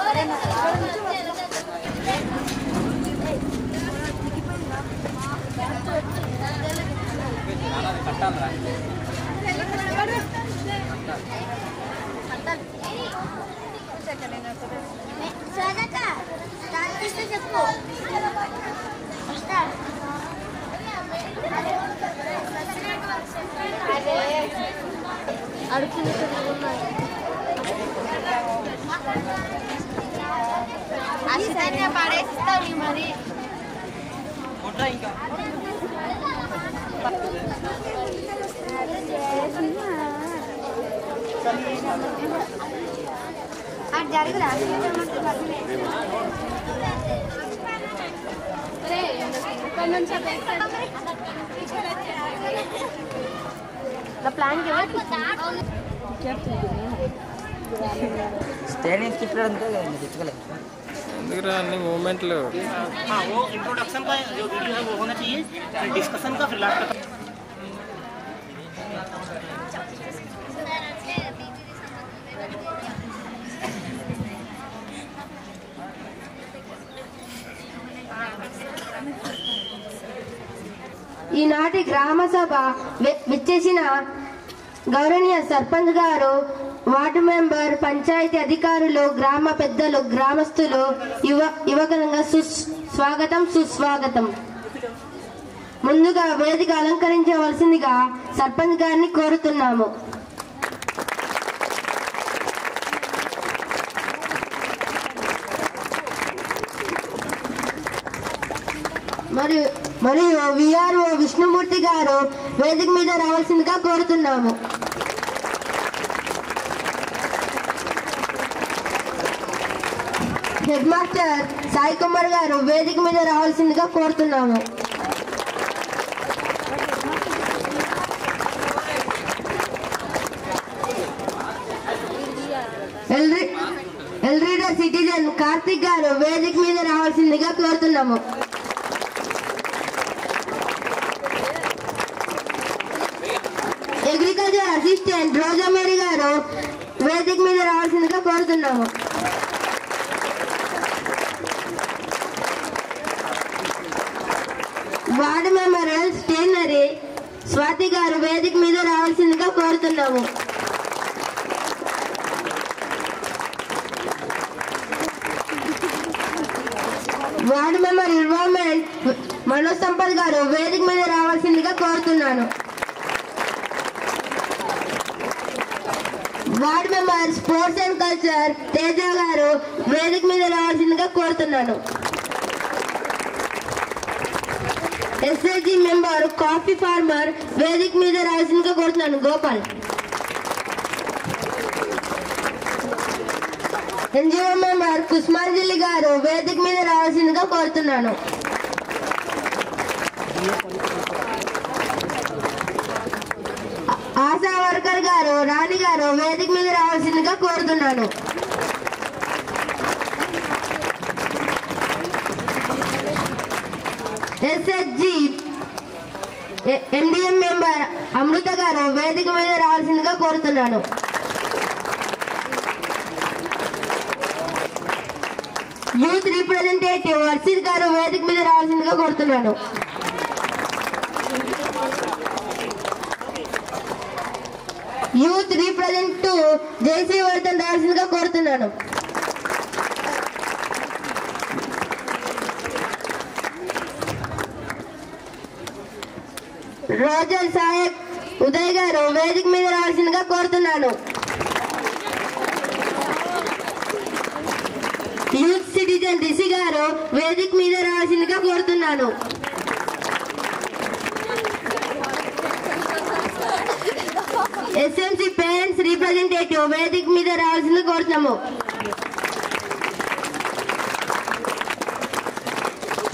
పడేస్తాను మరి జరుగురా plan standing skip movement वो इंट्रोडक्शन का जो वीडियो है वो होना चाहिए, फिर डिस्कशन का, फिर लास्ट का। ఈనాటి గ్రామ సభ విచ్చేసిన గౌరవనీయ సర్పంచ్ గారు, వార్డు మెంబర్, పంచాయతీ అధికారులు, గ్రామ పెద్దలు, గ్రామస్తులు, యువకులంగా స్వాగతం సుస్వాగతం. ముందుగా వేదిక అలంకరించవలసిందిగా సర్పంచ్ గారిని కోరుతున్నాము. మరియు విఆర్ఓ విష్ణుమూర్తి గారు వేదిక మీద రావాల్సిందిగా కోరుతున్నాము. హెడ్ మాస్టర్ సాయి కుమార్ గారు వేదిక మీద రావాల్సిందిగా కోరుతున్నాము. ఎల్రీడర్ సిటిజన్ కార్తిక్ గారు వేదిక మీద రావాల్సిందిగా కోరుతున్నాము. అగ్రికల్చర్ అసిస్టెంట్ రోజామేరి గారు వేదిక మీద రావాల్సిందిగా కోరుతున్నాము. వార్డు మెంబర్ స్టేనరీ స్వాతి గారు వేదిక మీద రావాల్సిందిగా కోరుతున్నాము. Ward member environment Manoj Sampath గారు వేదిక మీద రావాల్సిందిగా కోరుతున్నాను. Ward member sports and culture Teja గారు వేదిక మీద రావాల్సిందిగా కోరుతున్నాను. ఎస్ఐజి మెంబర్ కాఫీ ఫార్మర్ వేదిక మీద రావాల్సిందిగా కోరుతున్నాను. గోపాల్. ఎన్జిఓ మెంబర్ కుస్మాంజలి గారు వేదిక మీద రావాల్సిందిగా కోరుతున్నాను. ఆశా వర్కర్ గారు రాణి గారు వేదిక మీద రావాల్సిందిగా కోరుతున్నాను. ఎస్హెచ్జి ఎండిఎం మెంబర్ అమృత గారు వేదిక మీద రావాల్సిందిగా కోరుతున్నాను. యూత్ రిప్రజెంటేటివ్ వర్షిత్ గారు వేదిక మీద రావాల్సిందిగా కోరుతున్నాను. యూత్ రిప్రజెంటేటివ్ జేసీ వర్ధన్ రావాల్సిందిగా కోరుతున్నాను. రోజల్ సాహెబ్ ఉదయ్ గారు వేదిక మీద రావాల్సిందిగా కోరుతున్నాను. యూత్ సిటిజన్ రిషి గారు వేదిక మీద రావాల్సిందిగా కోరుతున్నాను. ఎస్ఎంసి పేరెంట్స్ రిప్రజెంటేటివ్ వేదిక మీద రావాల్సిందిగా కోరుతున్నాము.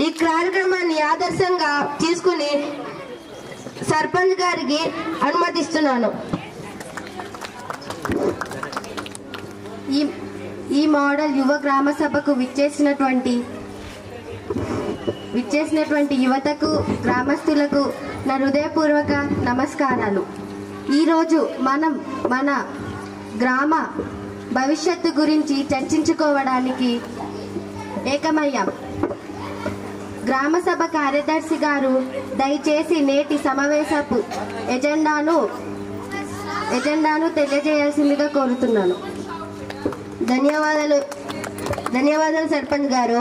ఈ కార్యక్రమాన్ని ఆదర్శంగా తీసుకుని సర్పంచ్ గారికి అనుమతిస్తున్నాను. ఈ మోడల్ యువ గ్రామ సభకు విచ్చేసినటువంటి యువతకు, గ్రామస్తులకు నా హృదయపూర్వక నమస్కారాలు. ఈరోజు మనం మన గ్రామ భవిష్యత్తు గురించి చర్చించుకోవడానికి ఏకమయ్యాం. గ్రామసభ కార్యదర్శి గారు దయచేసి నేటి సమావేశపు ఎజెండాను తెలియజేయాల్సిందిగా కోరుతున్నాను. ధన్యవాదాలు సర్పంచ్ గారు.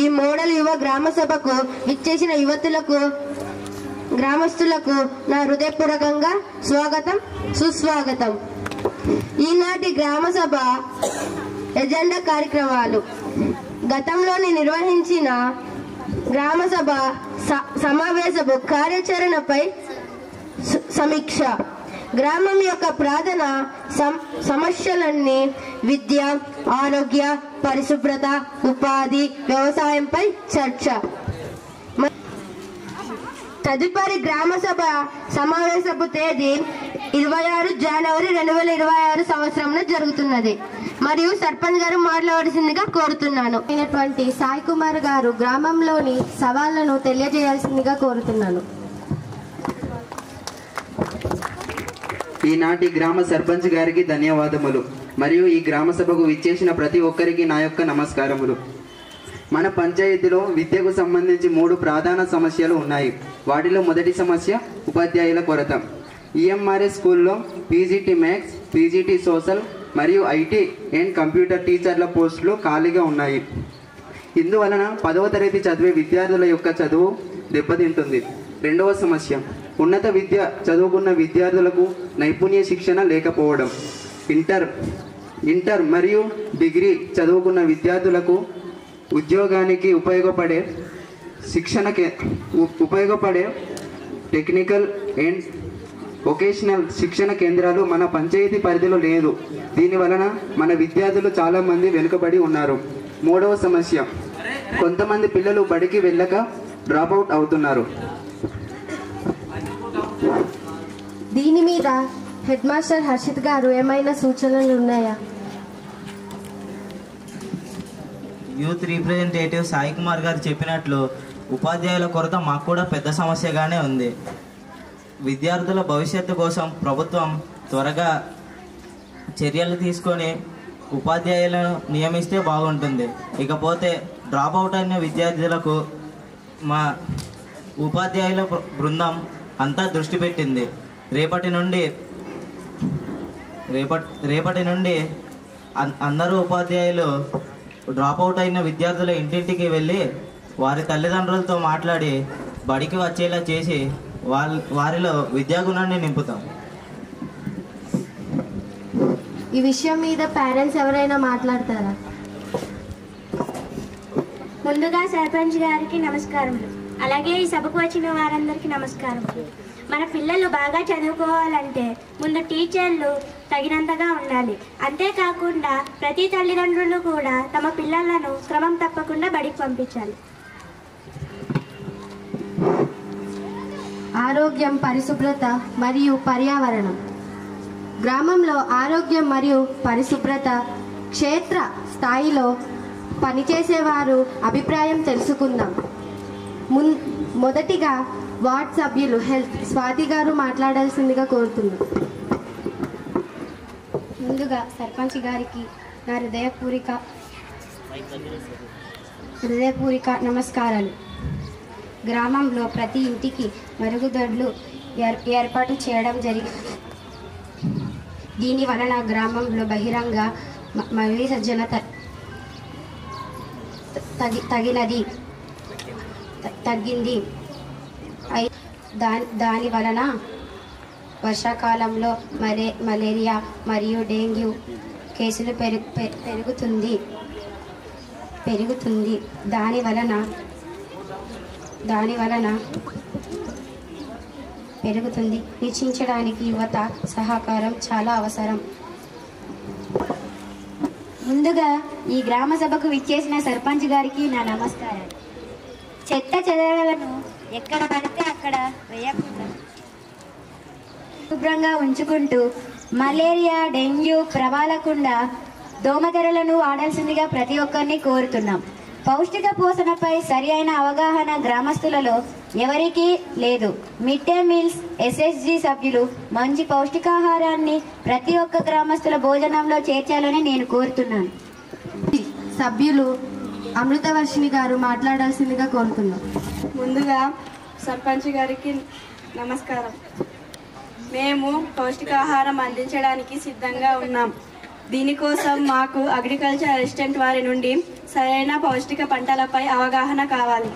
ఈ మోడల్ యువ గ్రామ సభకు ఇచ్చేసిన యువతులకు గ్రామస్తులకు నా హృదయపూర్వకంగా స్వాగతం సుస్వాగతం. ఈనాటి గ్రామ సభ ఎజెండా కార్యక్రమాలు. గతంలోని నిర్వహించిన గ్రామ సభ సమావేశపు కార్యాచరణపై సమీక్ష. గ్రామం యొక్క ప్రధాన సమస్యలన్నీ విద్య, ఆరోగ్య, పరిశుభ్రత, ఉపాధి, వ్యవసాయంపై చర్చ. తదుపరి గ్రామ సభ సమావేశపు తేదీ 26 జనవరి 2026 సంవత్సరంలో జరుగుతున్నది. మరియు సర్పంచ్ గారు మాట్లాడాల్సిందిగా కోరుతున్నాను. అయినటువంటి సాయి కుమార్ గారు గ్రామంలోని సవాళ్లను తెలియజేయాల్సిందిగా కోరుతున్నాను. ఈనాటి గ్రామ సర్పంచ్ గారికి ధన్యవాదములు మరియు ఈ గ్రామ సభకు విచ్చేసిన ప్రతి ఒక్కరికి నా యొక్క నమస్కారములు. మన పంచాయతీలో విద్యకు సంబంధించి 3 ప్రధాన సమస్యలు ఉన్నాయి. వాటిలో మొదటి సమస్య ఉపాధ్యాయుల కొరత. ఈఎంఆర్ఎస్ స్కూల్లో పీజీటీ మ్యాథ్స్, పీజీటీ సోషల్ మరియు ఐటీ అండ్ కంప్యూటర్ టీచర్ల పోస్టులు ఖాళీగా ఉన్నాయి. ఇందువలన 10వ తరగతి చదివే విద్యార్థుల యొక్క చదువు దెబ్బతింటుంది. రెండవ సమస్య ఉన్నత విద్య చదువుకున్న విద్యార్థులకు నైపుణ్య శిక్షణ లేకపోవడం. ఇంటర్ మరియు డిగ్రీ చదువుకున్న విద్యార్థులకు ఉద్యోగానికి ఉపయోగపడే టెక్నికల్ అండ్ వొకేషనల్ శిక్షణ కేంద్రాలు మన పంచాయతీ పరిధిలో లేదు. దీనివలన మన విద్యార్థులు చాలామంది వెనుకబడి ఉన్నారు. మూడవ సమస్య కొంతమంది పిల్లలు బడికి వెళ్ళక డ్రాప్అవుట్ అవుతున్నారు. దీని మీద హెడ్ మాస్టర్ హర్షిత్ గారు ఏమైనా సూచనలు ఉన్నాయా? యూత్ రిప్రజెంటేటివ్ సాయి కుమార్ గారు చెప్పినట్లు ఉపాధ్యాయుల కొరత మాకు కూడా పెద్ద సమస్యగానే ఉంది. విద్యార్థుల భవిష్యత్తు కోసం ప్రభుత్వం త్వరగా చర్యలు తీసుకొని ఉపాధ్యాయులను నియమిస్తే బాగుంటుంది. ఇకపోతే డ్రాప్ అవుట్ అయిన విద్యార్థులకు మా ఉపాధ్యాయుల బృందం అంతా దృష్టి పెట్టింది. రేపటి నుండి అందరూ ఉపాధ్యాయులు డ్రాప్ అవుట్ అయిన విద్యార్థుల ఇంటింటికి వెళ్ళి వారి తల్లిదండ్రులతో మాట్లాడి బడికి వచ్చేలా చేసి వారిలో విద్యాగుణాన్ని నింపుతాం. ఈ విషయం మీద పేరెంట్స్ ఎవరైనా మాట్లాడతారా? ముందుగా సర్పంచ్ గారికి నమస్కారములు, అలాగే ఈ సభకు వచ్చిన వారందరికీ నమస్కారములు. మన పిల్లలు బాగా చదువుకోవాలంటే ముందు టీచర్లు తగినంతగా ఉండాలి. అంతేకాకుండా ప్రతి తల్లిదండ్రులు కూడా తమ పిల్లలను క్రమం తప్పకుండా బడికి పంపించాలి. ఆరోగ్యం, పరిశుభ్రత మరియు పర్యావరణం. గ్రామంలో ఆరోగ్యం మరియు పరిశుభ్రత క్షేత్ర స్థాయిలో పనిచేసేవారు అభిప్రాయం తెలుసుకుందాం. మొదటిగా వార్డ్ సభ్యులు హెల్త్ స్వాతి గారు మాట్లాడాల్సిందిగా కోరుతున్నాం. ముందుగా సర్పంచ్ గారికి నా హృదయపూర్వక నమస్కారాలు. గ్రామంలో ప్రతి ఇంటికి మరుగుదొడ్లు ఏర్పాటు చేయడం జరిగింది. దీని వలన గ్రామంలో బహిరంగ విసర్జన తగ్గింది. దాని వలన వర్షాకాలంలో మలేరియా మరియు డెంగ్యూ కేసులు పెరుగుతుంది. దాని వలన పెరుగుతుంది. నిశ్చయించడానికి యువత సహకారం చాలా అవసరం. ముందుగా ఈ గ్రామ సభకు విచ్చేసిన సర్పంచ్ గారికి నా నమస్కారాలు. చెత్త చెదలను ఎక్కడ పడితే అక్కడ వేయకుండా శుభ్రంగా ఉంచుకుంటూ మలేరియా, డెంగ్యూ ప్రబలకుండా దోమతెరలను వాడాల్సిందిగా ప్రతి ఒక్కరిని కోరుతున్నాం. పౌష్టిక పోషణపై సరి అయిన అవగాహన గ్రామస్తులలో ఎవరికీ లేదు. మిడ్ డే మీల్స్ ఎస్ఎస్జి సభ్యులు మంచి పౌష్టికాహారాన్ని ప్రతి ఒక్క గ్రామస్తుల భోజనంలో చేర్చాలని నేను కోరుతున్నాను. సభ్యులు అమృతవర్షిణి గారు మాట్లాడాల్సిందిగా కోరుతున్నాం. ముందుగా సర్పంచ్ గారికి నమస్కారం. మేము పౌష్టికాహారం అందించడానికి సిద్ధంగా ఉన్నాం. దీనికోసం మాకు అగ్రికల్చర్ అసిస్టెంట్ వారి నుండి సరైన పౌష్టిక పంటలపై అవగాహన కావాలి.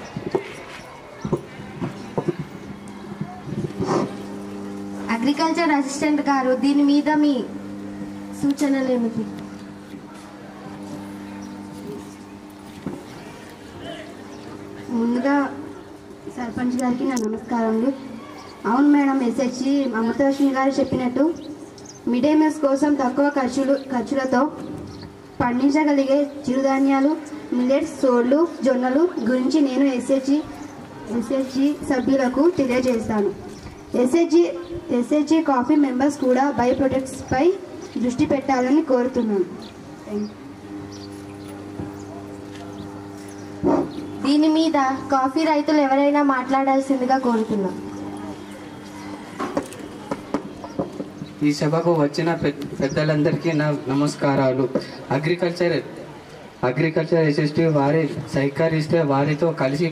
అగ్రికల్చర్ అసిస్టెంట్ గారు, దీని మీద మీ సూచనలు ఏమిటి? ముందుగా సర్పంచ్ గారికి నా నమస్కారములు. అవును మేడం, ఎస్హెచ్జి అమృతవర్షిణి గారు చెప్పినట్టు మిడ్ డే మీల్స్ కోసం తక్కువ ఖర్చులతో పండించగలిగే చిరుధాన్యాలు, మిల్లెట్స్, సోళ్ళు, జొన్నలు గురించి నేను ఎస్హెచ్జి సభ్యులకు తెలియజేస్తాను. ఎస్హెచ్జి కాఫీ మెంబర్స్ కూడా బై ప్రొడక్ట్స్పై దృష్టి పెట్టాలని కోరుతున్నాను. దీని మీద కాఫీ రైతులు ఎవరైనా మాట్లాడాల్సిందిగా కోరుతున్నాం. ఈ సభకు వచ్చిన పెద్దలందరికీ నా నమస్కారాలు. అగ్రికల్చర్ అసిస్టెంట్ వారి సహకరిస్తే వారితో కలిసి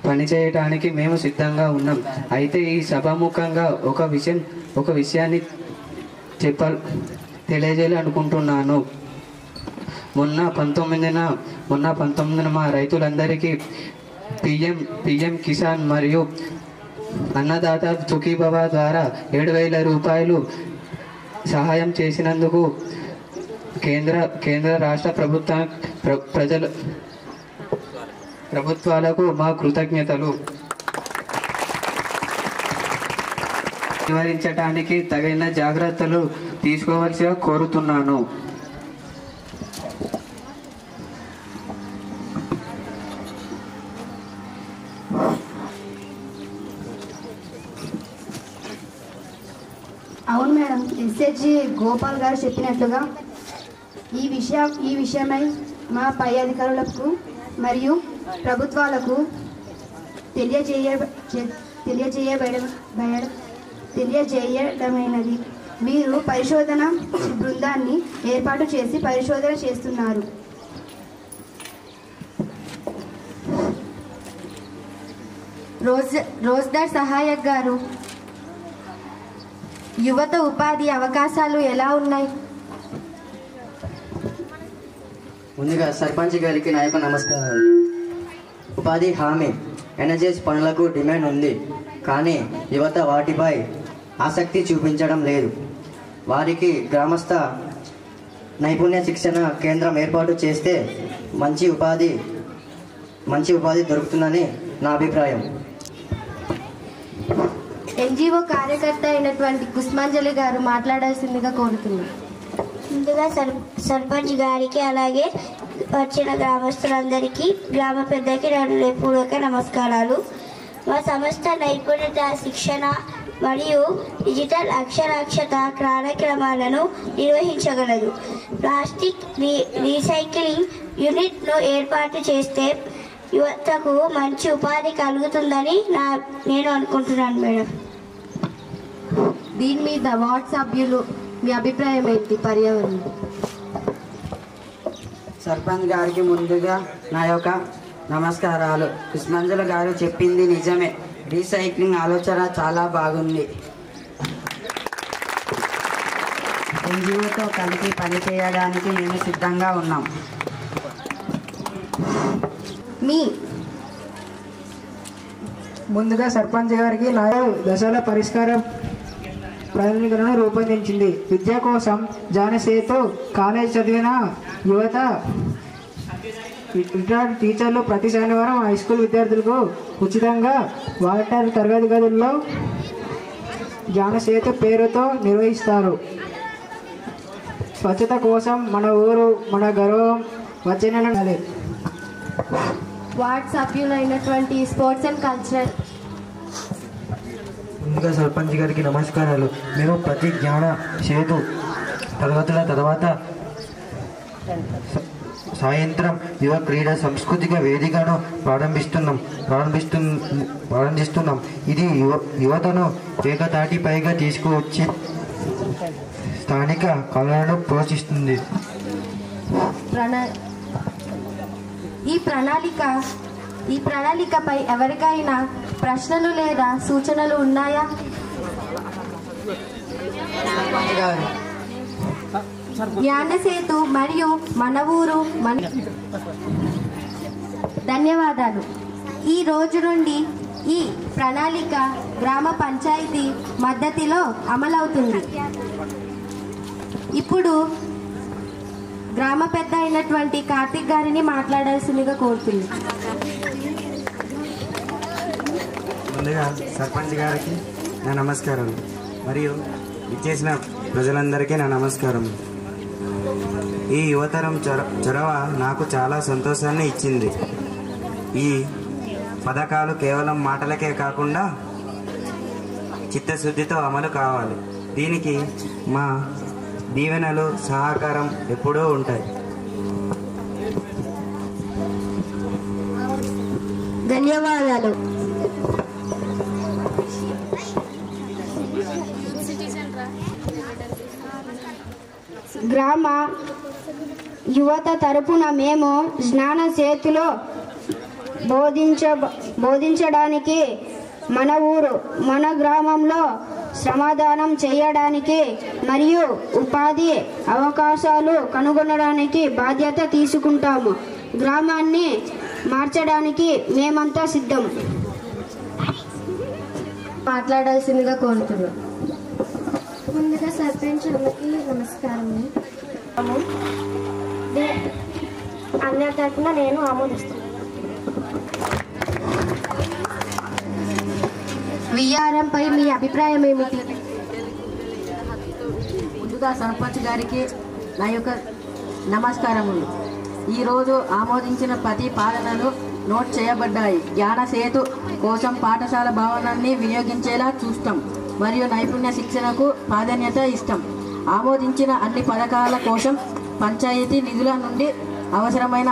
పనిచేయడానికి మేము సిద్ధంగా ఉన్నాం. అయితే ఈ సభాముఖంగా ఒక విషయాన్ని తెలియజేయాలనుకుంటున్నాను. మొన్న 19న మా రైతులందరికీ పిఎం కిసాన్ మరియు అన్నదాత సుఖీభవ ద్వారా 7,000 రూపాయలు సహాయం చేసినందుకు కేంద్ర రాష్ట్ర ప్రభుత్వాలకు మా కృతజ్ఞతలు. నివారించడానికి తగిన జాగ్రత్తలు తీసుకోవాల్సిగా కోరుతున్నాను. అవును మేడం, ఎస్హెచ్జి గోపాల్ గారు చెప్పినట్లుగా ఈ విషయమై మా పై అధికారులకు మరియు ప్రభుత్వాలకు తెలియజేయడమైనది. మీరు పరిశోధన బృందాన్ని ఏర్పాటు చేసి పరిశోధన చేస్తున్నారు. రోజ్గార్ సహాయక్ గారు, యువత ఉపాధి అవకాశాలు ఎలా ఉన్నాయి? ముందుగా సర్పంచ్ గారికి నా యొక్క నమస్కారాలు. ఉపాధి హామీ ఎన్ఎస్ఎస్ పనులకు డిమాండ్ ఉంది, కానీ యువత వాటిపై ఆసక్తి చూపించడం లేదు. వారికి గ్రామస్థ నైపుణ్య శిక్షణ కేంద్రం ఏర్పాటు చేస్తే మంచి ఉపాధి దొరుకుతుందని నా అభిప్రాయం. ఎన్జిఓ కార్యకర్త అయినటువంటి కుస్మాంజలి గారు మాట్లాడాల్సిందిగా కోరుతున్నాను. ముందుగా సర్పంచ్ గారికి అలాగే వచ్చిన గ్రామస్తులందరికీ, గ్రామ పెద్దకి నా పూర్వక నమస్కారాలు. మా సంస్థ నైపుణ్యత శిక్షణ మరియు డిజిటల్ అక్షరాస్యత కార్యక్రమాలను నిర్వహించగలదు. ప్లాస్టిక్ రీసైక్లింగ్ యూనిట్ను ఏర్పాటు చేస్తే యువతకు మంచి ఉపాధి కలుగుతుందని నేను అనుకుంటున్నాను మేడం. దీని మీద వార్డ్ సభ్యులు మీ అభిప్రాయం ఏంటి? పర్యావరణం సర్పంచ్ గారికి ముందుగా నా యొక్క నమస్కారాలు. కుస్మంజుల గారు చెప్పింది నిజమే. రీసైక్లింగ్ ఆలోచన చాలా బాగుంది. ఎన్జిఓతో కలిసి పనిచేయడానికి మేము సిద్ధంగా ఉన్నాం. ముందుగా సర్పంచ్ గారికి నా దశల పరిష్కార ప్రణాళికలను రూపొందించింది. విద్య కోసం జానసేతు కాలేజ్ చదివిన యువత రిటైర్డ్ టీచర్లు ప్రతి శనివారం హై స్కూల్ విద్యార్థులకు ఉచితంగా వాటర్ తరగతి గదుల్లో జానసేతు పేరుతో నిర్వహిస్తారు. స్వచ్ఛత కోసం మన ఊరు మన గౌరవం వచ్చే నెల. వార్డ్ సభ్యులైనటువంటి స్పోర్ట్స్ అండ్ కల్చరల్. ముందుగా సర్పంచ్ గారికి నమస్కారాలు. మేము ప్రతి జ్ఞాన సేతు తరగతుల తర్వాత సాయంత్రం యువ క్రీడా సాంస్కృతిక వేదికను ప్రారంభిస్తున్నాం. ఇది యువతను ఏకతాటిపైగా తీసుకువచ్చి స్థానిక కళలను ప్రోత్సహిస్తుంది. ఈ ప్రణాళికపై ఎవరికైనా ప్రశ్నలు లేదా సూచనలు ఉన్నాయా? జ్ఞానసేతు మరియు మన ఊరు ధన్యవాదాలు. ఈ రోజు నుండి ఈ ప్రణాళిక గ్రామ పంచాయతీ మద్దతులో అమలవుతుంది. ఇప్పుడు గ్రామ పెద్ద అయినటువంటి కార్తిక్ గారిని మాట్లాడాల్సిందిగా కోరుతుంది. ముందుగా సర్పంచ్ గారికి నా నమస్కారం మరియు ఇచ్చేసిన ప్రజలందరికీ నా నమస్కారం. ఈ యువతరం చొరవ నాకు చాలా సంతోషాన్ని ఇచ్చింది. ఈ పథకాలు కేవలం మాటలకే కాకుండా చిత్తశుద్ధితో అమలు కావాలి. దీనికి మా దీవెనలు సహకారం ఎప్పుడూ ఉంటాయి. ధన్యవాదాలు. గ్రామ యువత తరపున మేము జ్ఞాన సేతులో బోధించడానికి మన ఊరు మన గ్రామంలో శ్రమదానం చేయడానికి మరియు ఉపాధి అవకాశాలు కనుగొనడానికి బాధ్యత తీసుకుంటాము. గ్రామాన్ని మార్చడానికి మేమంతా సిద్ధం. మాట్లాడాల్సిందిగా కోరుతున్నాం. ముందుగా సర్పంచ్ అమ్మకి నమస్కారం. అందరి తరఫున నేను ఆమోదిస్తాను. విఆర్ఎంపై మీ అభిప్రాయం ఏమిటి? ముందుగా సర్పంచ్ గారికి నా యొక్క నమస్కారములు. ఈరోజు ఆమోదించిన ప్రతి పాలనలు నోట్ చేయబడ్డాయి. జ్ఞాన సేతు కోసం పాఠశాల భవనాన్ని వినియోగించేలా చూస్తాం మరియు నైపుణ్య శిక్షణకు ప్రాధాన్యత ఇస్తాం. ఆమోదించిన అన్ని పథకాల కోసం పంచాయతీ నిధుల నుండి అవసరమైన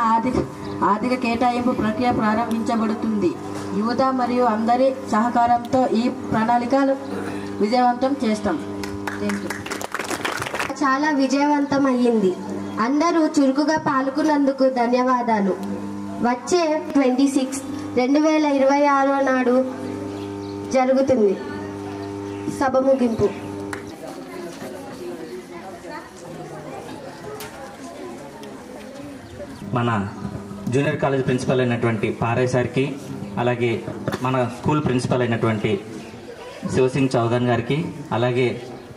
ఆర్థిక కేటాయింపు ప్రక్రియ ప్రారంభించబడుతుంది. యువత మరియు అందరి సహకారంతో ఈ ప్రణాళికలు విజయవంతం చేస్తాం. చాలా విజయవంతం అయ్యింది. అందరూ చురుకుగా పాల్గొన్నందుకు ధన్యవాదాలు. వచ్చే 26 2026 నాడు జరుగుతుంది సభ ముగింపు. మన జూనియర్ కాలేజ్ ప్రిన్సిపల్ అయినటువంటి పారయ్య సార్కి, అలాగే మన స్కూల్ ప్రిన్సిపల్ అయినటువంటి శివసింగ్ చౌదన్ గారికి, అలాగే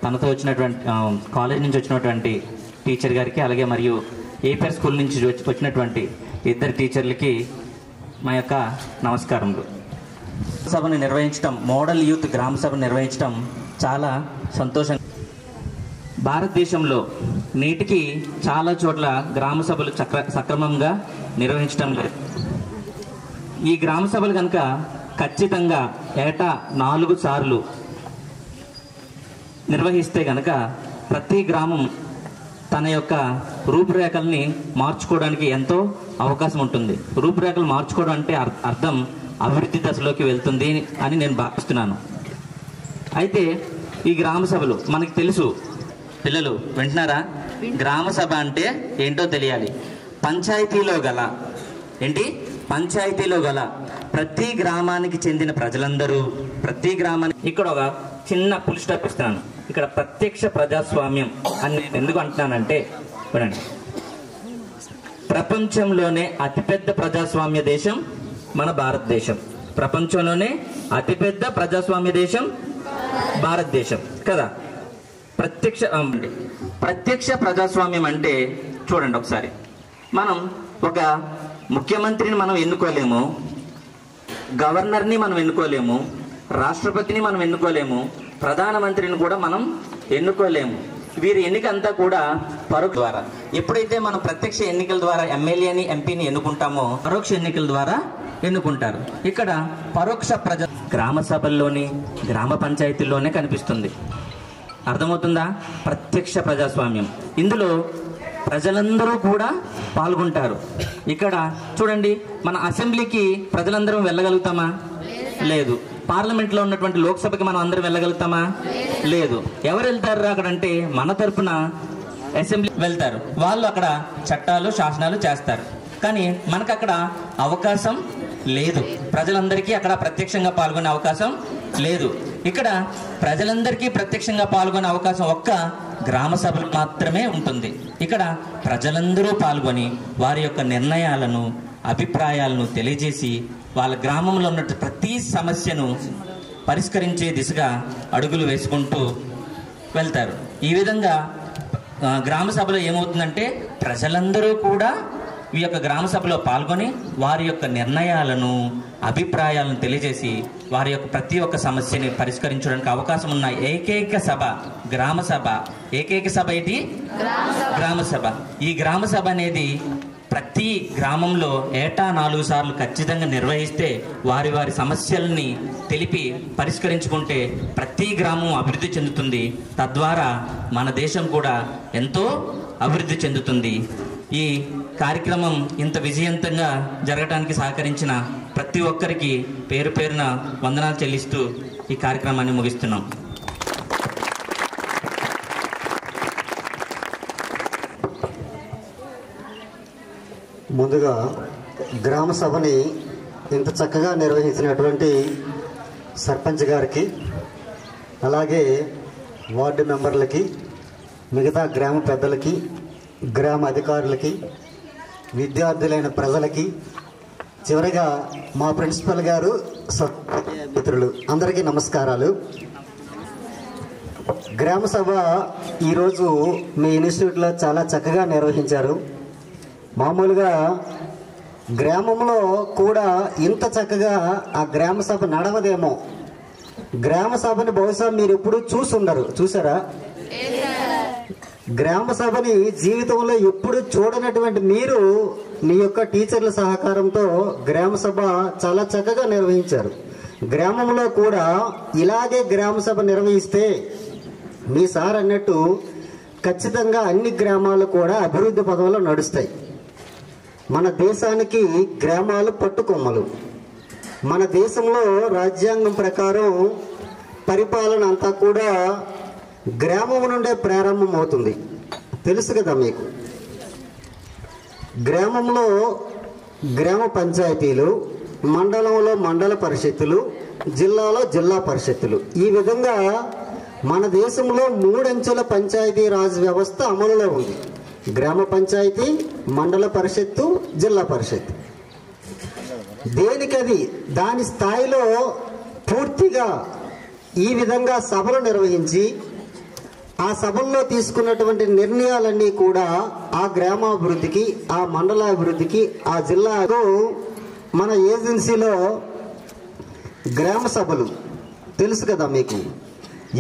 తనతో వచ్చినటువంటి కాలేజ్ నుంచి వచ్చినటువంటి టీచర్ గారికి, అలాగే మరియు ఏపీఆర్ స్కూల్ నుంచి వచ్చినటువంటి ఇద్దరు టీచర్లకి మా యొక్క నమస్కారములు. సభను నిర్వహించడం, మోడల్ యూత్ గ్రామ సభను నిర్వహించడం చాలా సంతోషం. భారతదేశంలో నేటికి చాలా చోట్ల గ్రామ సభలు సక్రమంగా నిర్వహించడం లేదు. ఈ గ్రామ సభలు కనుక ఖచ్చితంగా ఏటా 4 సార్లు నిర్వహిస్తే కనుక ప్రతి గ్రామం తన యొక్క రూపురేఖల్ని మార్చుకోవడానికి ఎంతో అవకాశం ఉంటుంది. రూపురేఖలు మార్చుకోవడం అంటే అర్థం అభివృద్ధి దశలోకి వెళ్తుంది అని నేను భావిస్తున్నాను. అయితే ఈ గ్రామ సభలు మనకి తెలుసు. పిల్లలు వింటున్నారా? గ్రామ సభ అంటే ఏంటో తెలియాలి. పంచాయతీలో గల ప్రతి గ్రామానికి చెందిన ప్రజలందరూ, ప్రతి గ్రామానికి, ఇక్కడ ఒక చిన్న ఫుల్ స్టాప్ ఇస్తున్నాను. ఇక్కడ ప్రత్యక్ష ప్రజాస్వామ్యం అని నేను ఎందుకు అంటున్నానంటే, వినండి, ప్రపంచంలోనే అతిపెద్ద ప్రజాస్వామ్య దేశం మన భారతదేశం. ప్రపంచంలోనే అతిపెద్ద ప్రజాస్వామ్య దేశం భారతదేశం కదా. ప్రత్యక్ష ప్రజాస్వామ్యం అంటే చూడండి ఒకసారి, మనం ఒక ముఖ్యమంత్రిని మనం ఎన్నుకోలేము, గవర్నర్ని మనం ఎన్నుకోలేము, రాష్ట్రపతిని మనం ఎన్నుకోలేము, ప్రధానమంత్రిని కూడా మనం ఎన్నుకోలేము. వీరి ఎన్నిక అంతా కూడా పరోక్ష ద్వారా. ఎప్పుడైతే మనం ప్రత్యక్ష ఎన్నికల ద్వారా ఎమ్మెల్యేని, ఎంపీని ఎన్నుకుంటామో పరోక్ష ఎన్నికల ద్వారా ఎన్నుకుంటారు. ఇక్కడ పరోక్ష గ్రామ సభల్లోని, గ్రామ పంచాయతీల్లోనే కనిపిస్తుంది. అర్థమవుతుందా? ప్రత్యక్ష ప్రజాస్వామ్యం. ఇందులో ప్రజలందరూ కూడా పాల్గొంటారు. ఇక్కడ చూడండి, మన అసెంబ్లీకి ప్రజలందరం వెళ్ళగలుగుతామా? లేదు. పార్లమెంట్లో ఉన్నటువంటి లోక్సభకి మనం అందరం వెళ్ళగలుగుతామా? లేదు. ఎవరు వెళ్తారు అక్కడంటే మన తరపున అసెంబ్లీ వెళ్తారు. వాళ్ళు అక్కడ చట్టాలు శాసనాలు చేస్తారు. కానీ మనకు అక్కడ అవకాశం లేదు. ప్రజలందరికీ అక్కడ ప్రత్యక్షంగా పాల్గొనే అవకాశం లేదు. ఇక్కడ ప్రజలందరికీ ప్రత్యక్షంగా పాల్గొనే అవకాశం ఒక్క గ్రామ సభలు మాత్రమే ఉంటుంది. ఇక్కడ ప్రజలందరూ పాల్గొని వారి యొక్క నిర్ణయాలను, అభిప్రాయాలను తెలియజేసి వాళ్ళ గ్రామంలో ఉన్న ప్రతి సమస్యను పరిష్కరించే దిశగా అడుగులు వేసుకుంటూ వెళ్తారు. ఈ విధంగా గ్రామ సభలో ఏమవుతుందంటే ప్రజలందరూ కూడా ఈ యొక్క గ్రామ సభలో పాల్గొని వారి యొక్క నిర్ణయాలను, అభిప్రాయాలను తెలియజేసి వారి యొక్క ప్రతి ఒక్క సమస్యని పరిష్కరించడానికి అవకాశం ఉన్న ఏకైక సభ గ్రామ సభ. ఏకైక సభ ఏంటి? గ్రామ సభ. ఈ గ్రామ సభ అనేది ప్రతి గ్రామంలో ఏటా 4 సార్లు ఖచ్చితంగా నిర్వహిస్తే వారి వారి సమస్యల్ని తెలిపి పరిష్కరించుకుంటే ప్రతి గ్రామం అభివృద్ధి చెందుతుంది. తద్వారా మన దేశం కూడా ఎంతో అభివృద్ధి చెందుతుంది. ఈ కార్యక్రమం ఇంత విజయవంతంగా జరగడానికి సహకరించిన ప్రతి ఒక్కరికి పేరు పేరున వందనాలు చెల్లిస్తూ ఈ కార్యక్రమాన్ని ముగిస్తున్నాం. ముందుగా గ్రామ సభని ఇంత చక్కగా నిర్వహించినటువంటి సర్పంచ్ గారికి, అలాగే వార్డు మెంబర్లకి, మిగతా గ్రామ పెద్దలకి, గ్రామ అధికారులకి, విద్యార్థులైన ప్రజలకి, చివరిగా మా ప్రిన్సిపల్ గారు, మిత్రులు అందరికీ నమస్కారాలు. గ్రామ సభ ఈరోజు మీ ఇన్స్టిట్యూట్లో చాలా చక్కగా నిర్వహించారు. మామూలుగా గ్రామంలో కూడా ఇంత చక్కగా ఆ గ్రామ సభ నడవదేమో. గ్రామ సభని బహుశా మీరు ఎప్పుడు చూసుండరు. చూసారా? గ్రామ సభని జీవితంలో ఎప్పుడు చూడనటువంటి మీరు మీ యొక్క టీచర్ల సహకారంతో గ్రామ సభ చాలా చక్కగా నిర్వహించారు. గ్రామంలో కూడా ఇలాగే గ్రామ సభ నిర్వహిస్తే మీ సార్ అన్నట్టు ఖచ్చితంగా అన్ని గ్రామాలు కూడా అభివృద్ధి పదంలో నడుస్తాయి. మన దేశానికి గ్రామాలు పట్టుకొమ్మలు. మన దేశంలో రాజ్యాంగం ప్రకారం పరిపాలన అంతా కూడా గ్రామం నుండే ప్రారంభం అవుతుంది. తెలుసు కదా మీకు. గ్రామంలో గ్రామ పంచాయతీలు, మండలంలో మండల పరిషత్తులు, జిల్లాలో జిల్లా పరిషత్తులు. ఈ విధంగా మన దేశంలో 3 అంచెల పంచాయతీ రాజ్ వ్యవస్థ అమలులో ఉంది. గ్రామ పంచాయతీ, మండల పరిషత్తు, జిల్లా పరిషత్. దేనికది దాని స్థాయిలో పూర్తిగా ఈ విధంగా సభలు నిర్వహించి ఆ సభల్లో తీసుకున్నటువంటి నిర్ణయాలన్నీ కూడా ఆ గ్రామాభివృద్ధికి, ఆ మండలాభివృద్ధికి, ఆ జిల్లాకు మన ఏజెన్సీలో గ్రామ సభలు తెలుసు కదా మీకు.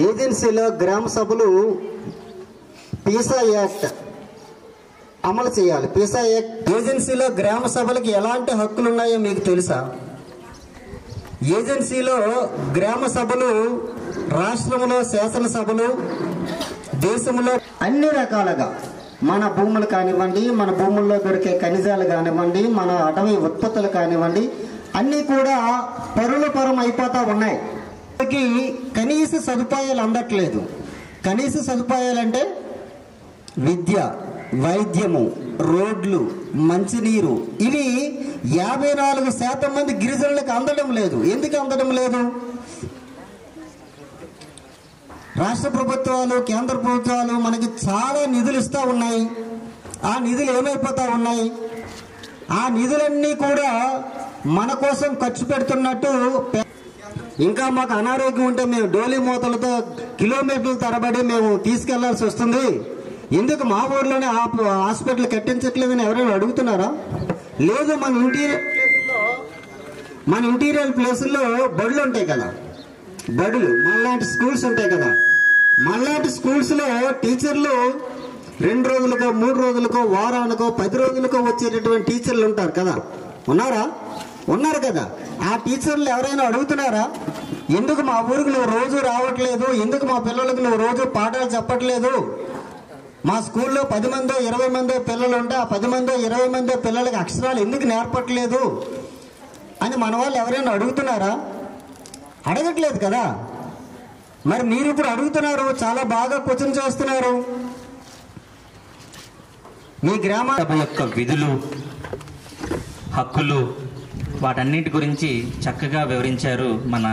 ఏజెన్సీలో గ్రామ సభలు పీసా యాక్ట్ అమలు చేయాలి. పీసా యాక్ట్ ఏజెన్సీలో గ్రామ సభలకు ఎలాంటి హక్కులు ఉన్నాయో మీకు తెలుసా? ఏజెన్సీలో గ్రామ సభలు రాష్ట్రంలో శాసనసభలు, దేశంలో అన్ని రకాలుగా మన భూములు కానివ్వండి, మన భూముల్లో దొరికే ఖనిజాలు కానివ్వండి, మన అటవీ ఉత్పత్తులు కానివ్వండి, అన్నీ కూడా పరం అయిపోతూ ఉన్నాయి. కనీస సదుపాయాలు అందట్లేదు. కనీస సదుపాయాలంటే విద్య, వైద్యము, రోడ్లు, మంచినీరు, ఇవి 54% మంది గిరిజనులకు అందడం లేదు. ఎందుకు అందడం లేదు? రాష్ట్ర ప్రభుత్వాలు, కేంద్ర ప్రభుత్వాలు మనకి చాలా నిధులు ఇస్తూ ఉన్నాయి. ఆ నిధులు ఏమైపోతా ఉన్నాయి? ఆ నిధులన్నీ కూడా మన కోసం ఖర్చు పెడుతున్నట్టు. ఇంకా మాకు అనారోగ్యం ఉంటే మేము డోలీ మూతలతో కిలోమీటర్ల తరబడి మేము తీసుకెళ్లాల్సి వస్తుంది. ఎందుకు మా ఊర్లోనే హాస్పిటల్ కట్టించట్లేదని ఎవరైనా అడుగుతున్నారా? లేదు. మన ఇంటీరియర్ ప్లేసుల్లో బడులు ఉంటాయి కదా, బడులు మనలాంటి స్కూల్స్ ఉంటాయి కదా. మనలాంటి స్కూల్స్లో టీచర్లు 2 రోజులకో, 3 రోజులకో, వారానికో, 10 రోజులకో వచ్చేటటువంటి టీచర్లు ఉంటారు కదా. ఉన్నారా? ఉన్నారు కదా. ఆ టీచర్లు ఎవరైనా అడుగుతున్నారా? ఎందుకు మా ఊరికి నువ్వు రోజు రావట్లేదు? ఎందుకు మా పిల్లలకు నువ్వు రోజు పాఠాలు చెప్పట్లేదు మా స్కూల్లో 10 మందో 20 మందో పిల్లలు ఉంటే ఆ 10 మందో 20 మందో పిల్లలకి అక్షరాలు ఎందుకు నేర్పట్లేదు అని మన వాళ్ళు ఎవరైనా అడుగుతున్నారా? అడగట్లేదు కదా. మరి మీరు ఇప్పుడు అడుగుతున్నారు, చాలా బాగా క్వశ్చన్ చేస్తున్నారు. మీ గ్రామ సభ యొక్క విధులు, హక్కులు, వాటన్నిటి గురించి చక్కగా వివరించారు మన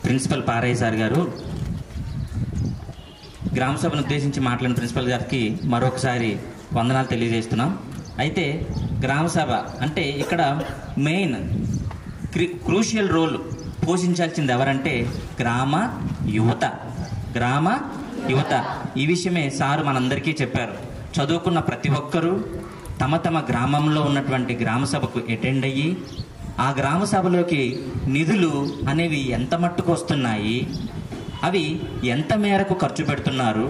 ప్రిన్సిపల్ పారయ్య సార్ గారు. గ్రామ సభను ఉద్దేశించి మాట్లాడిన ప్రిన్సిపల్ గారికి మరొకసారి వందనాలు తెలియజేస్తున్నాం. అయితే గ్రామ సభ అంటే ఇక్కడ మెయిన్ క్రూషియల్ రోల్ పోషించాల్సింది ఎవరంటే గ్రామ యువత. గ్రామ యువత ఈ విషయమే సారు మనందరికీ చెప్పారు. చదువుకున్న ప్రతి ఒక్కరూ తమ తమ గ్రామంలో ఉన్నటువంటి గ్రామ సభకు అటెండ్ అయ్యి ఆ గ్రామ సభలోకి నిధులు అనేవి ఎంత మట్టుకు వస్తున్నాయి, అవి ఎంత మేరకు ఖర్చు పెడుతున్నారు,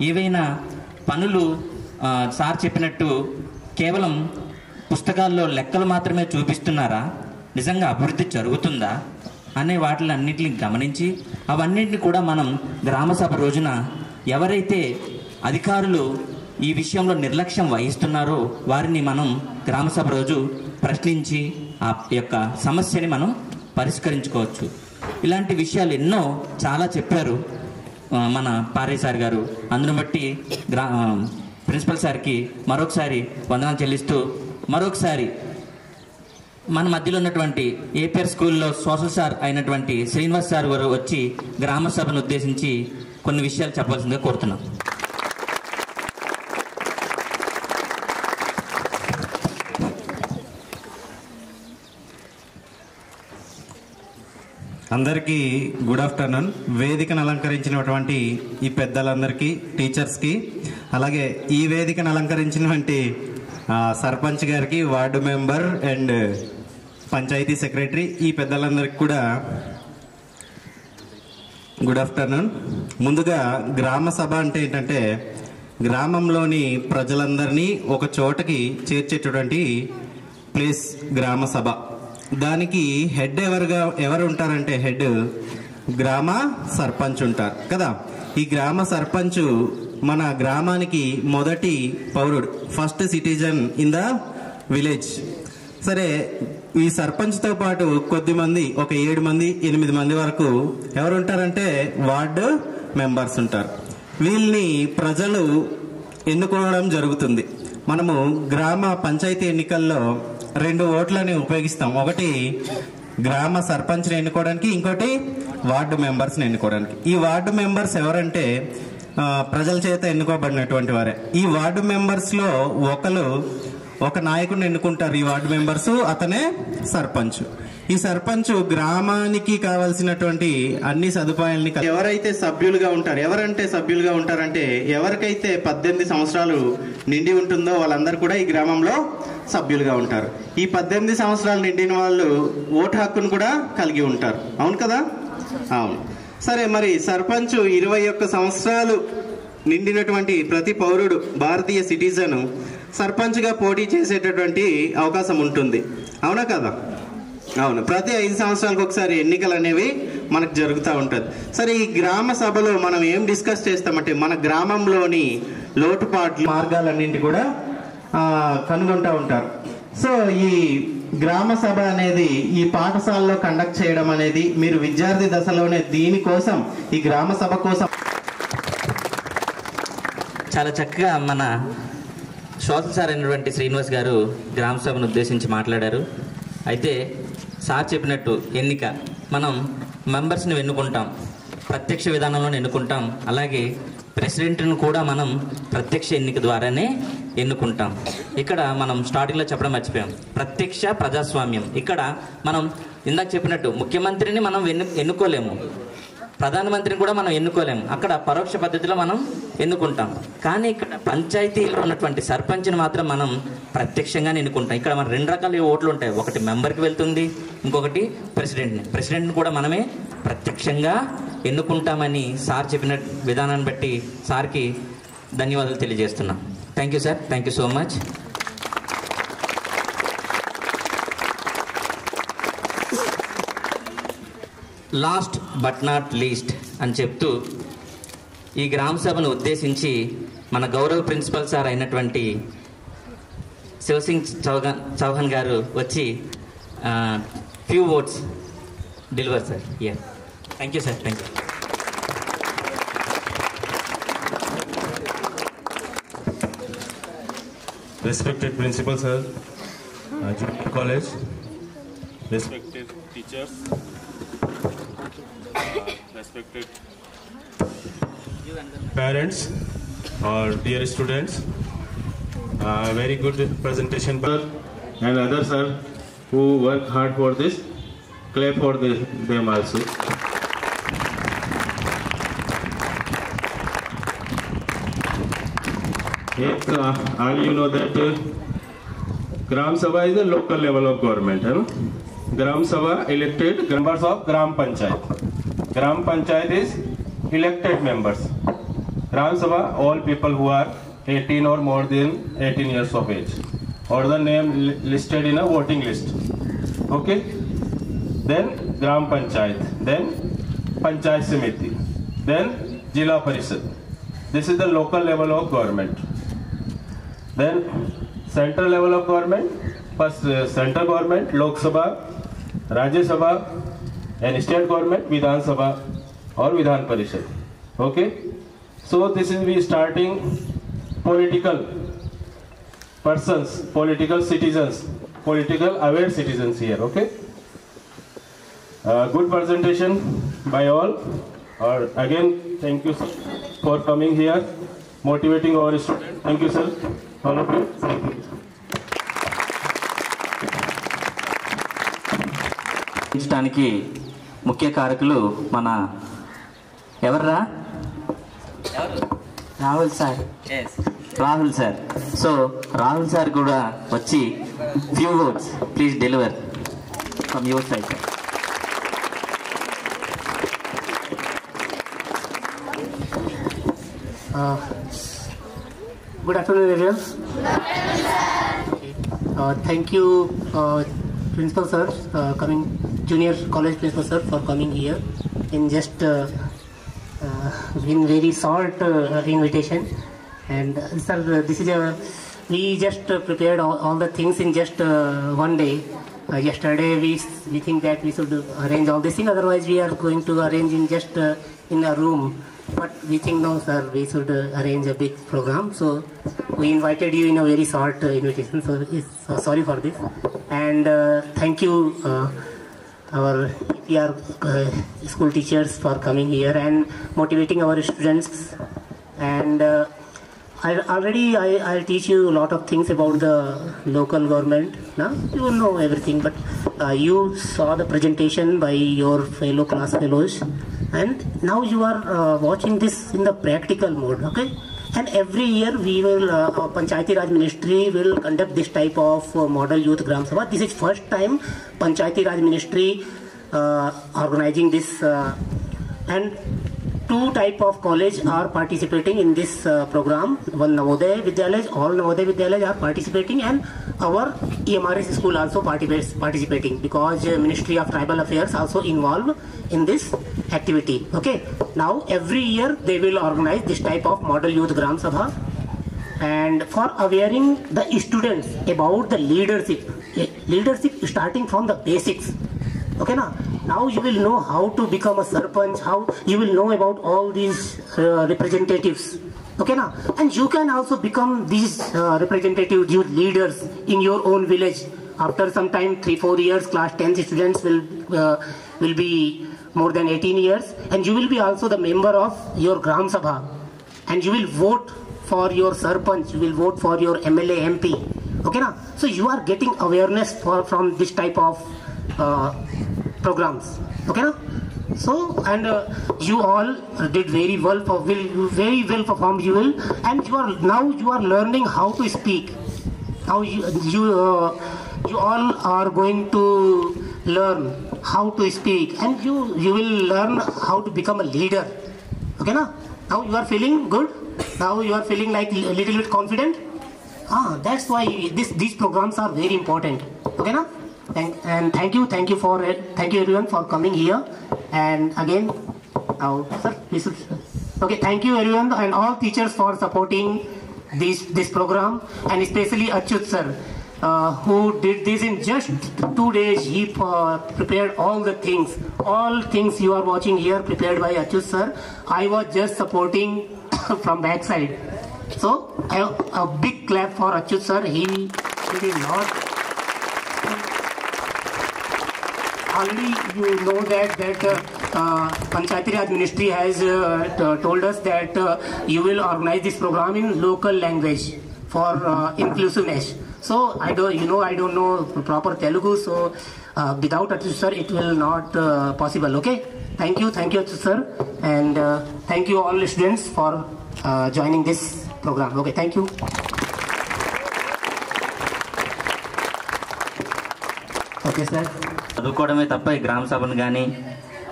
ఏవైనా పనులు సార్ చెప్పినట్టు కేవలం పుస్తకాల్లో లెక్కలు మాత్రమే చూపిస్తున్నారా, నిజంగా అభివృద్ధి జరుగుతుందా అనే వాటిలన్నింటిని గమనించి అవన్నింటిని కూడా మనం గ్రామ సభ రోజున ఎవరైతే అధికారులు ఈ విషయంలో నిర్లక్ష్యం వహిస్తున్నారో వారిని మనం గ్రామ సభ రోజు ప్రశ్నించి ఆ యొక్క సమస్యని మనం పరిష్కరించుకోవచ్చు. ఇలాంటి విషయాలు ఎన్నో చాలా చెప్పారు మన పారయ్య సార్ గారు. అందును బట్టి ప్రిన్సిపల్ సార్కి మరొకసారి వందనాలు చెల్లిస్తూ మరొకసారి మన మధ్యలో ఉన్నటువంటి ఏపీఆర్ స్కూల్లో సోషల్ సార్ అయినటువంటి శ్రీనివాస్ సార్ గారు వచ్చి గ్రామ సభను ఉద్దేశించి కొన్ని విషయాలు చెప్పాల్సిందిగా కోరుతున్నాం. అందరికీ గుడ్ ఆఫ్టర్నూన్. వేదికను అలంకరించినటువంటి ఈ పెద్దలందరికీ, టీచర్స్కి, అలాగే ఈ వేదికను అలంకరించినటువంటి సర్పంచ్ గారికి, ward member and panchayat secretary, ఈ పెద్దలందరికీ కూడా గుడ్ ఆఫ్టర్నూన్. ముందుగా గ్రామ సభ అంటే ఏంటంటే గ్రామంలోని ప్రజలందరినీ ఒక చోటకి చేర్చేటటువంటి ప్లేస్ గ్రామ సభ. దానికి హెడ్ ఎవరు ఉంటారంటే హెడ్ గ్రామ సర్పంచ్ ఉంటారు కదా. ఈ గ్రామ సర్పంచ్ మన గ్రామానికి మొదటి పౌరుడు, first citizen in the village. సరే, ఈ సర్పంచ్తో పాటు కొద్దిమంది, ఒక 7 మంది 8 మంది వరకు ఎవరు ఉంటారంటే వార్డు మెంబర్స్ ఉంటారు. వీళ్ళని ప్రజలు ఎన్నుకోవడం జరుగుతుంది. మనము గ్రామ పంచాయతీ ఎన్నికల్లో 2 ఓట్లని ఉపయోగిస్తాం. ఒకటి గ్రామ సర్పంచ్ని ఎన్నుకోవడానికి, ఇంకోటి వార్డు మెంబర్స్ని ఎన్నుకోవడానికి. ఈ వార్డు మెంబర్స్ ఎవరంటే ప్రజల చేత ఎన్నుకోబడినటువంటి వారే. ఈ వార్డు మెంబర్స్లో ఒక నాయకుడిని ఎన్నుకుంటారు ఈ వార్డు మెంబర్స్, అతనే సర్పంచ్. ఈ సర్పంచ్ గ్రామానికి కావాల్సినటువంటి అన్ని సదుపాయాలని ఎవరైతే సభ్యులుగా ఉంటారు, ఎవరంటే సభ్యులుగా ఉంటారంటే ఎవరికైతే 18 సంవత్సరాలు నిండి ఉంటుందో వాళ్ళందరూ కూడా ఈ గ్రామంలో సభ్యులుగా ఉంటారు. ఈ 18 సంవత్సరాలు నిండిన వాళ్ళు ఓటు హక్కును కూడా కలిగి ఉంటారు. అవును కదా? అవును. సరే, మరి సర్పంచ్ 21 సంవత్సరాలు నిండినటువంటి ప్రతి పౌరుడు, భారతీయ సిటిజన్ సర్పంచ్గా పోటీ చేసేటటువంటి అవకాశం ఉంటుంది. అవునా కదా? అవును. ప్రతి 5 సంవత్సరాలకు ఒకసారి ఎన్నికలు అనేవి మనకు జరుగుతూ ఉంటుంది. సరే, ఈ గ్రామ సభలో మనం ఏం డిస్కస్ చేస్తామంటే మన గ్రామంలోని లోటుపాట్లు, మార్గాలన్నింటి కూడా కనుగొంటూ ఉంటారు. సో ఈ గ్రామ సభ అనేది ఈ పాఠశాలలో కండక్ట్ చేయడం అనేది మీరు విద్యార్థి దశలోనే దీనికోసం, ఈ గ్రామ సభ కోసం చాలా చక్కగా మన సోషల్ సార్ అయినటువంటి శ్రీనివాస్ గారు గ్రామ సభను ఉద్దేశించి మాట్లాడారు. అయితే సార్ చెప్పినట్టు ఎన్నిక, మనం మెంబర్స్ని ఎన్నుకుంటాం, ప్రత్యక్ష విధానంలో ఎన్నుకుంటాం. అలాగే ప్రెసిడెంట్ను కూడా మనం ప్రత్యక్ష ఎన్నిక ద్వారానే ఎన్నుకుంటాం. ఇక్కడ మనం స్టార్టింగ్లో చెప్పడం మర్చిపోయాం, ప్రత్యక్ష ప్రజాస్వామ్యం. ఇక్కడ మనం ఇందాక చెప్పినట్టు ముఖ్యమంత్రిని మనం ఎన్నుకోలేము, ప్రధానమంత్రిని కూడా మనం ఎన్నుకోలేము. అక్కడ పరోక్ష పద్ధతిలో మనం ఎన్నుకుంటాం. కానీ ఇక్కడ పంచాయతీలో ఉన్నటువంటి సర్పంచ్ని మాత్రం మనం ప్రత్యక్షంగానే ఎన్నుకుంటాం. ఇక్కడ మన 2 రకాల ఓట్లు ఉంటాయి. ఒకటి మెంబర్కి వెళ్తుంది, ఇంకొకటి ప్రెసిడెంట్ని కూడా మనమే ప్రత్యక్షంగా ఎన్నుకుంటామని సార్ చెప్పిన విధానాన్ని బట్టి సార్కి ధన్యవాదాలు తెలియజేస్తున్నాం. Thank you sir, thank you so much. Last but not least అని చెప్తూ ఈ గ్రామ సభను ఉద్దేశించి మన గౌరవ ప్రిన్సిపల్ సార్ అయినటువంటి శివసింగ్ చౌహాన్ గారు వచ్చి few words deliver sir. Thank you sir. Thank you. Respected Principal Sir, Junior College, respected teachers, respected parents, or dear students, very good presentation, sir, and others sir who work hard for this. Clap for them also. Yes, all you know that Gram Sabha is the local level of government. Gram Sabha elected members of Gram Panchayat. Gram Panchayat is elected members. Gram Sabha, all people who are 18 or more than 18 years of age, or the name listed in a voting list. Okay. Then Gram Panchayat, then Panchayat Samiti, then Jila Parishad. This is the local level of government. Then central level of government, first central government, Lok Sabha, Rajya Sabha, and state government, Vidhan Sabha or Vidhan Parishad. Okay. So this is we starting political persons, political citizens, political aware citizens here. Okay. Good presentation by all. Again, thank you sir for coming here, motivating our students. Thank you sir. All of you. Thank you. కి ముఖ్య కారకులు మన ఎవర్రా? Rahul sir. Rahul sir. So Rahul sir కూడా వచ్చి few words please deliver from your side. Good afternoon, everyone. Thank you, Principal Sir, Junior College Principal Sir, for coming here in just in very short invitation. And sir, this is we just prepared all the things in just one day. Yesterday we think that we should arrange all this thing. Otherwise, we are going to arrange in just in a room. But we think no, sir, we should arrange a big program. So we invited you in a very short invitation. So sorry for this. And thank you, our EPR school teachers, for coming here and motivating our students. And I'll teach you a lot of things about the local government. Now you will know everything, but you saw the presentation by your fellow class fellows. And now you are watching this in the practical mode, okay? And every year we will, our Panchayati Raj Ministry will conduct this type of Model Youth Gram Sabha. This is first time Panchayati Raj Ministry organizing this, and two type of college are participating in this program. One Navodaya Vidyalaya, all Navodaya Vidyalaya are participating, and our EMRS school also participating, because Ministry of Tribal Affairs also involved in this activity. Okay. Now every year they will organize this type of Model Youth Gram Sabha, and for awareing the students about the leadership starting from the basics. Okay, now you will know how to become a sarpanch, how you will know about all these representatives. Okay, and you can also become these representative youth leaders in your own village. After some time, 3-4 years, class 10 students will be more than 18 years, and you will be also the member of your Gram Sabha, and you will vote for your sarpanch, you will vote for your MLA MP. Okay, so you are getting awareness from this type of programs. Okay, so and you all did very well performed, you will, and you are learning how to speak. Now you all are going to learn how to speak, and you will learn how to become a leader. Okay, now you are feeling good. Now you are feeling like a little bit confident. That's why these programs are very important. Okay, thank you everyone for coming here. And again, now sir, please. Okay, thank you everyone and all teachers for supporting this program, and especially Achyut sir, who did this in just 2 days. He prepared all things you are watching here prepared by Achyut sir. I was just supporting from backside. So a big clap for Achyut sir. He did a lot. Already you know that Panchayati Raj Ministry has told us that you will organize this program in local language for inclusiveness. So I don't know proper Telugu, so without Achyut sir it will not possible. Okay, thank you Achyut sir, and thank you all students for joining this program. Okay, thank you. Okay sir, చదువుకోవడమే తప్ప ఈ గ్రామ సభను కానీ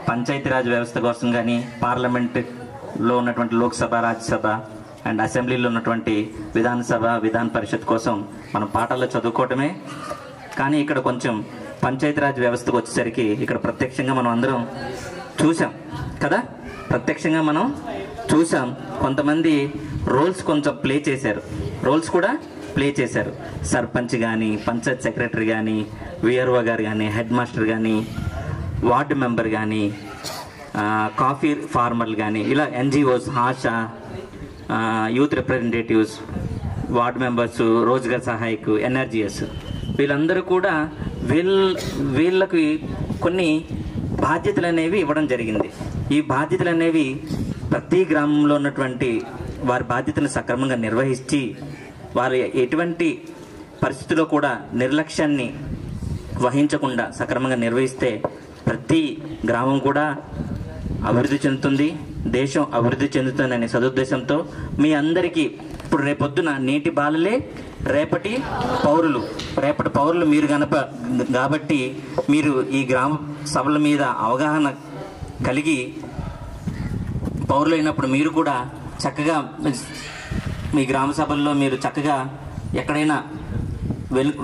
పంచాయతీరాజ్ వ్యవస్థ కోసం కానీ పార్లమెంట్లో ఉన్నటువంటి లోక్సభ, రాజ్యసభ అండ్ అసెంబ్లీలో ఉన్నటువంటి విధాన పరిషత్ కోసం మనం పాఠాల్లో చదువుకోవటమే. కానీ ఇక్కడ కొంచెం పంచాయతీరాజ్ వ్యవస్థకు వచ్చేసరికి ఇక్కడ ప్రత్యక్షంగా మనం అందరం చూసాం కదా, కొంతమంది రోల్స్ కొంచెం రోల్స్ కూడా ప్లే చేశారు. సర్పంచ్ కానీ, పంచాయత్ సెక్రటరీ కానీ, విఆర్ఓ గారు కానీ, హెడ్ మాస్టర్ కానీ, వార్డు మెంబర్ కానీ, కాఫీ ఫార్మర్లు కానీ, ఇలా NGOs, ASHA, youth representatives, ward members, Rozgar సహాయకు, ఎన్ఆర్జీఎస్, వీళ్ళందరూ కూడా వీళ్ళకి కొన్ని బాధ్యతలు అనేవి ఇవ్వడం జరిగింది. ఈ బాధ్యతలు అనేవి ప్రతి గ్రామంలో ఉన్నటువంటి వారి బాధ్యతను సక్రమంగా నిర్వహించి వారు ఎటువంటి పరిస్థితుల్లో కూడా నిర్లక్ష్యాన్ని వహించకుండా సక్రమంగా నిర్వహిస్తే ప్రతి గ్రామం కూడా అభివృద్ధి చెందుతుంది, దేశం అభివృద్ధి చెందుతుందనే సదుద్దేశంతో మీ అందరికీ ఇప్పుడు రేపొద్దున నేటి బాలలే రేపటి పౌరులు మీరు కాబట్టి మీరు ఈ గ్రామ సభల మీద అవగాహన కలిగి పౌరులైనప్పుడు మీరు కూడా చక్కగా మీ గ్రామ సభల్లో మీరు చక్కగా ఎక్కడైనా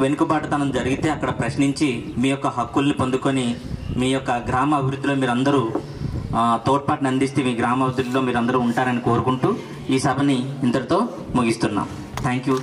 వెనుకబాటుతనం జరిగితే అక్కడ ప్రశ్నించి మీ యొక్క హక్కుల్ని పొందుకొని మీ యొక్క గ్రామ అభివృద్ధిలో మీరు అందరూ తోడ్పాటుని అందిస్తే మీ గ్రామ అభివృద్ధిలో మీరు అందరూ ఉంటారని కోరుకుంటూ ఈ సభని ఇంతటితో ముగిస్తున్నాం. Thank you.